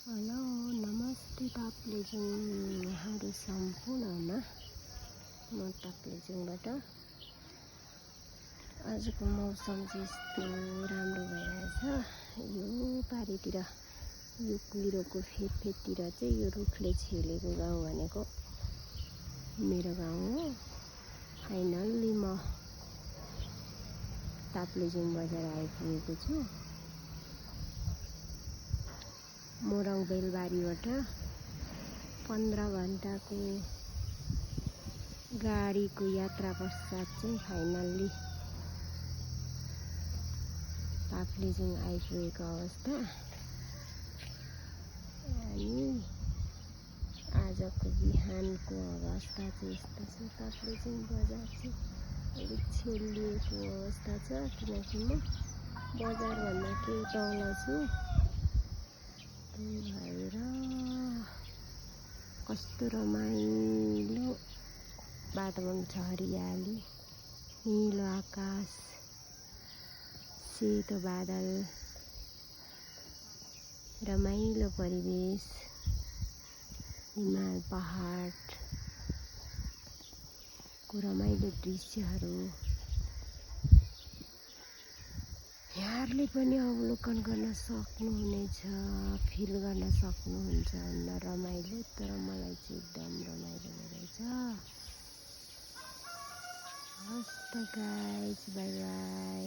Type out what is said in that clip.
Hello नमस्ते ताप्लेजुङ यहाँहरू सम्पूर्णमा म ताप्लेजुङबाट। आजको मौसम चाहिँ यस्तो राम्रो भइरहेछ। यो पारितिर यो कुहिरोको फेदतिर चाहिँ यो रुखले छेलेको गाउँ भनेको मेरो गाउँ हो। फाइनल्ली म ताप्लेजुङ बजार आइपुगेको छु। मोरङ बेलबारीबाट 15 घन्टाको गाडीको यात्रा पश्चात चाहिँ फाइनल्ली ताप्लेजुङ आइपुगेको अवस्था। अनि आजको बिहानको अवस्था चाहिँ यस्तो छ। ताप्लेजुङ बजार चाहिँ अलिक छेलिएको अवस्था छ, किनकि म बजारभन्दा केही तल छु। त्यही भएर कस्तो रमाइलो वातावरण छ, हरियाली, नीलो आकाश, सेतो बादल, रमाइलो परिवेश, हिमाल पहाडको रमाइलो दृश्यहरू यहाँहरूले पनि अवलोकन गर्न सक्नुहुनेछ, फिल गर्न सक्नुहुन्छ। रमाइलो, तर मलाई चाहिँ एकदम रमाइलो भइरहेछ। हस् त गाइज, बाई बाई।